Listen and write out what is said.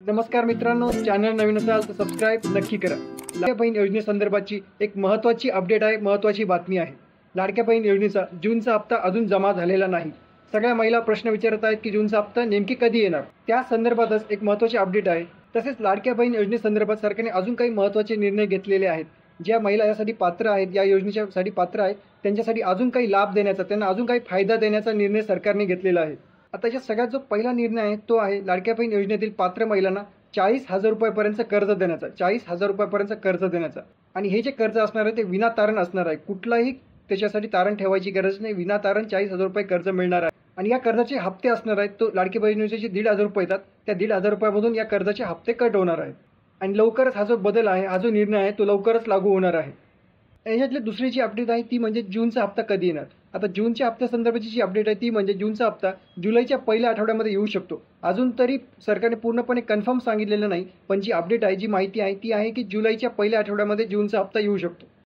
नमस्कार मित्रांनो, चॅनल नवीन असाल तर सबस्क्राईब नक्की करा। लाडक्या बहीण योजनेसंदर्भाची एक महत्त्वाची अपडेट आहे, महत्त्वाची बातमी आहे। लाडक्या बहीण योजनेचा जूनचा हप्ता अजून जमा झालेला नाही। सगळ्या महिला प्रश्न विचारत आहेत की जूनचा हप्ता नेमकी कधी येणार। त्या संदर्भातच एक महत्त्वाची अपडेट आहे। तसेच लाडक्या बहीण योजनेसंदर्भात सरकारने अजून काही महत्त्वाचे निर्णय घेतलेले आहेत। ज्या महिला यासाठी पात्र आहेत, या योजनेसाठी पात्र आहेत, त्यांच्यासाठी अजून काही लाभ देण्याचा, त्यांना अजून काही फायदा देण्याचा निर्णय सरकारने घेतलेला आहे। आता याच्यात सगळ्यात जो पहिला निर्णय आहे तो आहे लाडक्या बहीण योजनेतील पात्र महिलांना 40,000 रुपयापर्यंत कर्ज देण्याचा, 40,000 रुपयापर्यंत कर्ज देण्याचा। आणि हे जे कर्ज असणार आहे ते विनातारण असणार आहे। कुठलाही त्याच्यासाठी तारण ठेवायची गरज नाही, विनातारण 40,000 रुपये कर्ज मिळणार आहे। आणि या कर्जाचे हप्ते असणार आहेत, तो लाडकी बहीण योजनेचे 1,500 रुपये येतात, त्या 1,500 रुपयामधून या कर्जाचे हप्ते कट होणार आहेत। आणि लवकरच हा जो बदल आहे, हा जो निर्णय आहे तो लवकरच लागू होणार आहे। याच्यातली दुसरी जी अपडेट आहे ती म्हणजे जूनचा हप्ता कधी येणार। आता जूनच्या हप्त्यासंदर्भाची जी अपडेट आहे ती म्हणजे जूनचा हप्ता जुलैच्या पहिल्या आठवड्यामध्ये येऊ शकतो। अजून तरी सरकारने पूर्णपणे कन्फर्म सांगितलेलं नाही, पण जी अपडेट आहे, जी माहिती आहे ती आहे की जुलैच्या पहिल्या आठवड्यामध्ये जूनचा हप्ता येऊ शकतो।